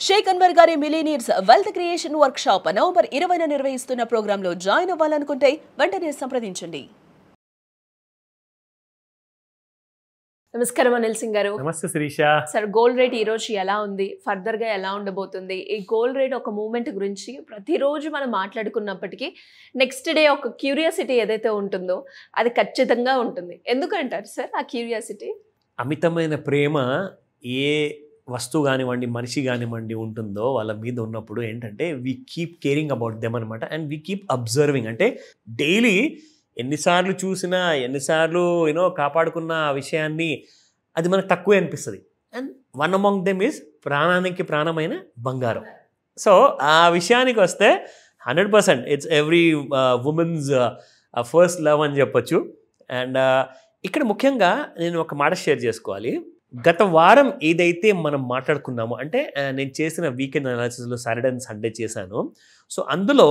షేక్ అన్వర్ గారి millionaires wealth creation workshop November 20న నిర్వహిస్తున్న ప్రోగ్రాంలో జాయిన్ అవ్వాలనుకుంటే వెంటనే సంప్రదించండి. నమస్కారం అనిల్ సింగ్ గారు. నమస్తే శిరీష. సార్, గోల్డ్ రేట్ ఈ రోజు ఎలా ఉంది, ఫర్దర్ గా ఎలా ఉండబోతుంది? ఈ గోల్డ్ రేట్ ఒక మూమెంట్ గురించి ప్రతిరోజు మనం మాట్లాడుకున్నప్పటికీ నెక్స్ట్ డే ఒక క్యూరియాసిటీ ఏదైతే ఉంటుందో అది ఖచ్చితంగా ఉంటుంది. ఎందుకంటారు సార్ ఆ క్యూరియాసిటీ? అమితమైన ప్రేమ ఏ వస్తువు కానివ్వండి, మనిషి కానివ్వండి ఉంటుందో వాళ్ళ మీద ఉన్నప్పుడు ఏంటంటే we keep caring about them అనమాట. And we keep observing. అంటే డైలీ ఎన్నిసార్లు చూసినా, ఎన్నిసార్లు కాపాడుకున్న ఆ విషయాన్ని అది మనకు తక్కువే అనిపిస్తుంది. And one among them is ప్రాణానికి ప్రాణమైన బంగారం. సో ఆ విషయానికి వస్తే 100% it's every women's first love అని చెప్పొచ్చు. అండ్ ఇక్కడ ముఖ్యంగా నేను ఒక మాట షేర్ చేసుకోవాలి. గత వారం ఏదైతే మనం మాట్లాడుకున్నామో, అంటే నేను చేసిన వీకెండ్ అనాలిసిస్లో సాటర్డే అండ్ సండే చేశాను. సో అందులో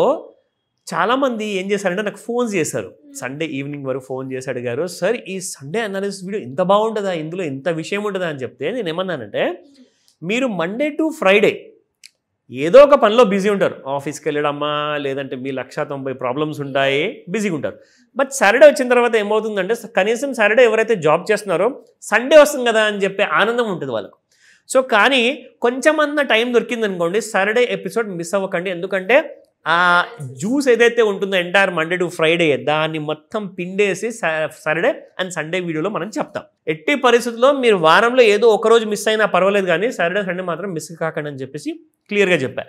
చాలామంది ఏం చేశారంటే నాకు ఫోన్ చేశారు. సండే ఈవినింగ్ వరకు ఫోన్ చేసి అడిగారు, సార్ ఈ సండే అనాలిసిస్ వీడియో ఇంత బాగుంటుందా, ఇందులో ఇంత విషయం ఉంటుందా అని చెప్తే నేను ఏమన్నానంటే, మీరు మండే టు ఫ్రైడే ఏదో ఒక పనిలో బిజీ ఉంటారు. ఆఫీస్కి వెళ్ళడమ్మా, లేదంటే మీ 190 ప్రాబ్లమ్స్ ఉంటాయి, బిజీగా ఉంటారు. బట్ సాటర్డే వచ్చిన తర్వాత ఏమవుతుందంటే, కనీసం సాటర్డే ఎవరైతే జాబ్ చేస్తున్నారో సండే వస్తుంది కదా అని చెప్పే ఆనందం ఉంటుంది వాళ్ళకు. సో కానీ కొంచెమన్నా టైం దొరికిందనుకోండి, సాటర్డే ఎపిసోడ్ మిస్ అవ్వకండి. ఎందుకంటే ఆ జ్యూస్ ఏదైతే ఉంటుందో ఎంటైర్ మండే టు ఫ్రైడే దాన్ని మొత్తం పిండేసి సాటర్డే అండ్ సండే వీడియోలో మనం చెప్తాం. ఎట్టి పరిస్థితుల్లో మీరు వారంలో ఏదో ఒకరోజు మిస్ అయినా పర్వాలేదు, కానీ సాటర్డే సండే మాత్రం మిస్ కాకండి అని చెప్పేసి క్లియర్గా చెప్పా.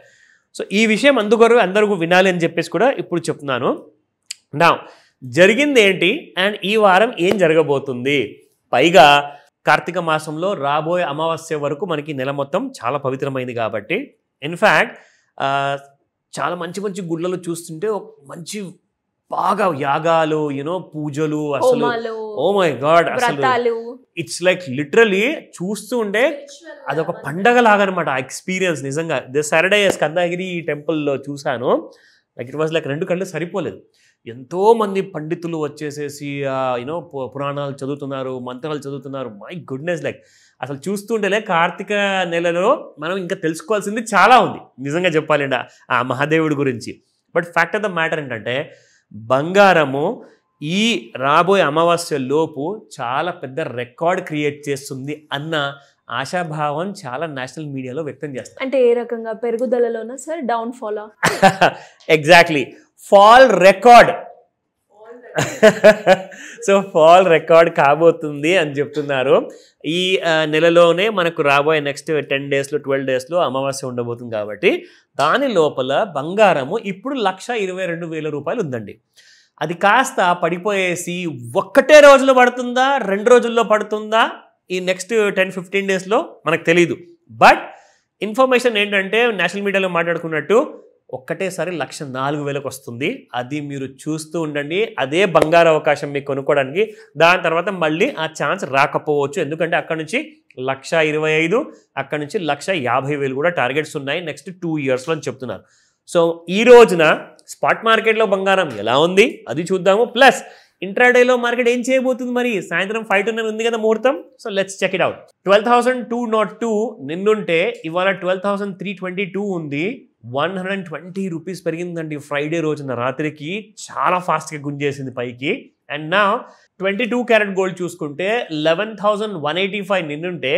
సో ఈ విషయం అందరూ వినాలి అని చెప్పేసి కూడా ఇప్పుడు చెప్తున్నాను. నా జరిగింది ఏంటి అండ్ ఈ వారం ఏం జరగబోతుంది? పైగా కార్తీక మాసంలో రాబోయే అమావాస్య వరకు మనకి నెల మొత్తం చాలా పవిత్రమైంది కాబట్టి, ఇన్ఫ్యాక్ట్ చాలా మంచి మంచి గుళ్ళలో చూస్తుంటే మంచి బాగా యాగాలు, పూజలు, అసలు ఓ మై గాడ్, అసలు ఇట్స్ లైక్ లిటరలీ చూస్తూ ఉంటే అదొక పండగ లాగా అనమాట ఆ ఎక్స్పీరియన్స్. నిజంగా దిస్ సాటర్డే స్కందగిరి టెంపుల్లో చూశాను. లైక్ ఇట్ వాజ్ లైక్ 2 కళ్ళు సరిపోలేదు. ఎంతోమంది పండితులు వచ్చేసేసి పురాణాలు చదువుతున్నారు, మంత్రాలు చదువుతున్నారు. మై గుడ్నెస్, లైక్ అసలు చూస్తుంటేలే కార్తీక నెలలో మనం ఇంకా తెలుసుకోవాల్సింది చాలా ఉంది నిజంగా చెప్పాలండి ఆ మహాదేవుడి గురించి. But fact of the matter ఏంటంటే, బంగారము ఈ రాబోయే అమావాస్య లోపు చాలా పెద్ద రికార్డ్ క్రియేట్ చేస్తుంది అన్న ఆశాభావం చాలా నేషనల్ మీడియాలో వ్యక్తం చేస్తారు. అంటే ఏ రకంగా? పెరుగుదలలోనా sir, down fall? Exactly, fall record. So fall record కాబోతుంది అని చెప్తున్నారు. ఈ నెలలోనే మనకు రాబోయే నెక్స్ట్ 10 డేస్లో 12 డేస్లో అమావాస్య ఉండబోతుంది కాబట్టి దాని లోపల బంగారము ఇప్పుడు 1,22,000 రూపాయలు ఉందండి. అది కాస్త పడిపోయేసి ఒక్కటే రోజులో పడుతుందా, 2 రోజుల్లో పడుతుందా, ఈ నెక్స్ట్ 10-15 డేస్లో మనకు తెలియదు. బట్ ఇన్ఫర్మేషన్ ఏంటంటే, నేషనల్ మీడియాలో మాట్లాడుకున్నట్టు ఒక్కటేసారి 1,04,000కి వస్తుంది. అది మీరు చూస్తూ ఉండండి. అదే బంగారు అవకాశం మీకు కొనుక్కోవడానికి. దాని తర్వాత మళ్ళీ ఆ ఛాన్స్ రాకపోవచ్చు. ఎందుకంటే అక్కడ నుంచి 1,25,000, అక్కడ నుంచి 1,50,000 కూడా టార్గెట్స్ ఉన్నాయి నెక్స్ట్ 2 ఇయర్స్లో అని చెప్తున్నారు. సో ఈ రోజున స్పాట్ మార్కెట్లో బంగారం ఎలా ఉంది అది చూద్దాము. ప్లస్ ఇంట్రాడేలో మార్కెట్ ఏం చేయబోతుంది మరి? సాయంత్రం 5 to 9 ఉంది కదా ముహూర్తం. So let's check it out. 12,202 నిన్నుంటే ఇవాళ 12,322 ఉంది. 120 రూపీస్ పెరిగిందండి ఫ్రైడే రోజున రాత్రికి. చాలా ఫాస్ట్గా గుంజేసింది పైకి. అండ్ నా 22 క్యారెట్ గోల్డ్ చూసుకుంటే 11,185 నిన్నుంటే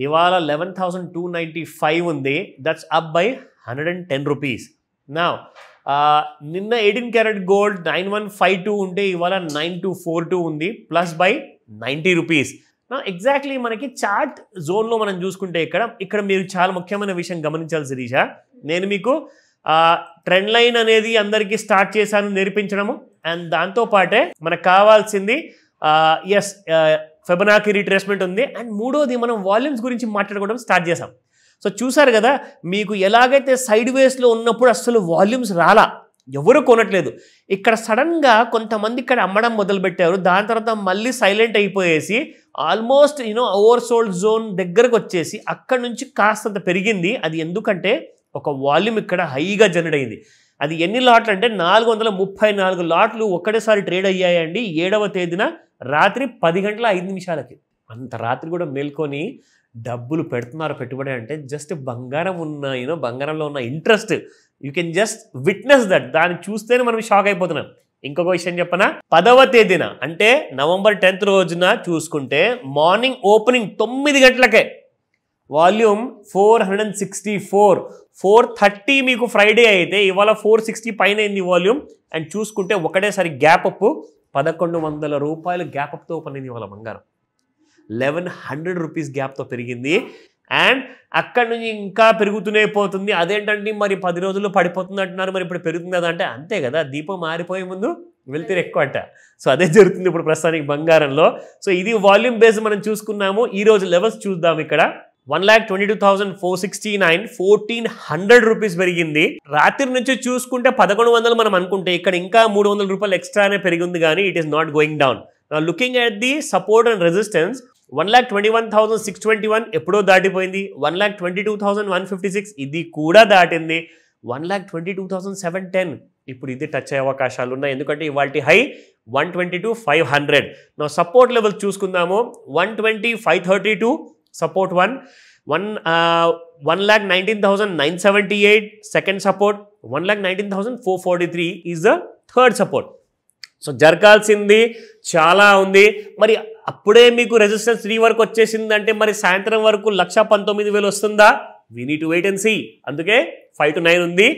ఇవాళ 11,295 ఉంది. That's up by 110 rupees. నా నిన్న 18 క్యారెట్ గోల్డ్ 9152 ఉంటే ఇవాళ 9242 ఉంది, ప్లస్ బై 90 రూపీస్. ఎగ్జాక్ట్లీ మనకి చార్ట్ జోన్లో మనం చూసుకుంటే ఇక్కడ మీరు చాలా ముఖ్యమైన విషయం గమనించాలి శిరీష. నేను మీకు ట్రెండ్ లైన్ అనేది అందరికీ స్టార్ట్ చేశాను నేర్పించడము. అండ్ దాంతోపాటే మనకు కావాల్సింది ఫెబనాకీ రీట్రేస్మెంట్ ఉంది. అండ్ మూడోది మనం వాల్యూమ్స్ గురించి మాట్లాడుకోవడం స్టార్ట్ చేసాం. సో చూసారు కదా, మీకు ఎలాగైతే సైడ్ వేస్లో ఉన్నప్పుడు అసలు వాల్యూమ్స్ రాలా, ఎవరు కొనట్లేదు. ఇక్కడ సడన్గా కొంతమంది ఇక్కడ అమ్మడం మొదలుపెట్టారు. దాని తర్వాత మళ్ళీ సైలెంట్ అయిపోయేసి ఆల్మోస్ట్ ఓవర్ సోల్డ్ జోన్ దగ్గరకు వచ్చేసి అక్కడ నుంచి కాస్తంత పెరిగింది. అది ఎందుకంటే ఒక వాల్యూమ్ ఇక్కడ హైగా జనరేట్ అయింది. అది ఎన్ని లాట్లు అంటే 434 లాట్లు ఒక్కటేసారి ట్రేడ్ అయ్యాయండి 7వ తేదీన రాత్రి 10 గంటల 5 నిమిషాలకి. అంత రాత్రి కూడా మేల్కొని డబ్బులు పెడుతున్నారు పెట్టుబడి అంటే జస్ట్ బంగారం ఉన్న బంగారంలో ఉన్న interest you can just witness that. దాన్ని చూస్తేనే మనం షాక్ అయిపోతున్నాం. ఇంకొక విషయం చెప్పనా, 10వ తేదీన అంటే November 10th రోజున చూసుకుంటే మార్నింగ్ ఓపెనింగ్ 9 గంటలకే వాల్యూమ్ 464, 430 మీకు ఫ్రైడే అయితే ఇవాళ 460 పైన అయింది వాల్యూమ్. అండ్ చూసుకుంటే ఒకటేసారి గ్యాప్ అప్ 1100 రూపాయలు గ్యాప్ అప్తో ఓపెన్ అయింది ఇవాళ బంగారం. 1100 రూపీస్ గ్యాప్తో పెరిగింది. అండ్ అక్కడి నుంచి ఇంకా పెరుగుతూనే పోతుంది. అదేంటంటే మరి 10 రోజుల్లో పడిపోతుంది అంటున్నారు, మరి ఇప్పుడు పెరుగుతుంది కదా అంటే అంతే కదా, దీపం మారిపోయే ముందు వెళ్తే ఎక్కువ అంట. సో అదే జరుగుతుంది ఇప్పుడు ప్రస్తుతానికి బంగారంలో. సో ఇది వాల్యూమ్ బేస్ మనం చూసుకున్నాము. ఈ రోజు లెవెల్స్ చూద్దాం. ఇక్కడ 1,22,469, 1,400 రూపీస్ పెరిగింది. రాత్రి నుంచి చూసుకుంటే 1100 మనం అనుకుంటే ఇక్కడ ఇంకా 300 రూపాయలు ఎక్స్ట్రానే పెరిగింది కానీ it is not going down. Now looking at the support and resistance, 1,21,621 ఎప్పుడో దాటిపోయింది. 1,22,156 ఇది కూడా దాటింది. 1,22,710 ఇప్పుడు ఇది టచ్ అయ్యే అవకాశాలు ఉన్నాయి. ఎందుకంటే ఇవాల్టి హై 122,500. నా సపోర్ట్ లెవెల్ చూసుకుందాము. 120,532 support 1,19,978 second support, 1,19,443 is the third support. So జరగాల్సింది చాలా ఉంది. మరి అప్పుడే మీకు రెసిస్టెన్స్ 3 వరకు వచ్చేసిందంటే మరి సాయంత్రం వరకు 1,19,000 వస్తుందా? We need to wait and see. అందుకే 5 to 9 ఉంది.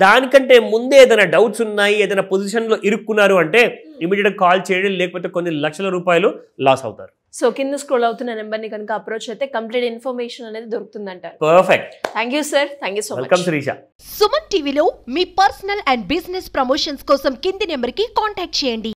దానికంటే ముందే ఏదైనా డౌట్స్ ఉన్నాయి, ఏదైనా పొజిషన్లో ఇరుక్కున్నారు అంటే ఇమీడియట్గా కాల్ చేయండి, లేకపోతే కొన్ని లక్షల రూపాయలు లాస్ అవుతారు. సో కింద స్క్రోల్ అవుతున్న నెంబర్ని కనుక అప్రోచ్ అయితే కంప్లీట్ ఇన్ఫర్మేషన్ అనేది దొరుకుతుందంటారు. Perfect. Thank you sir. Thank you so much. Welcome Shirisha. Suman టీవీలో మీ పర్సనల్ అండ్ బిజినెస్ ప్రమోషన్స్ కోసం కింది నెంబర్కి కాంటాక్ట్ చేయండి.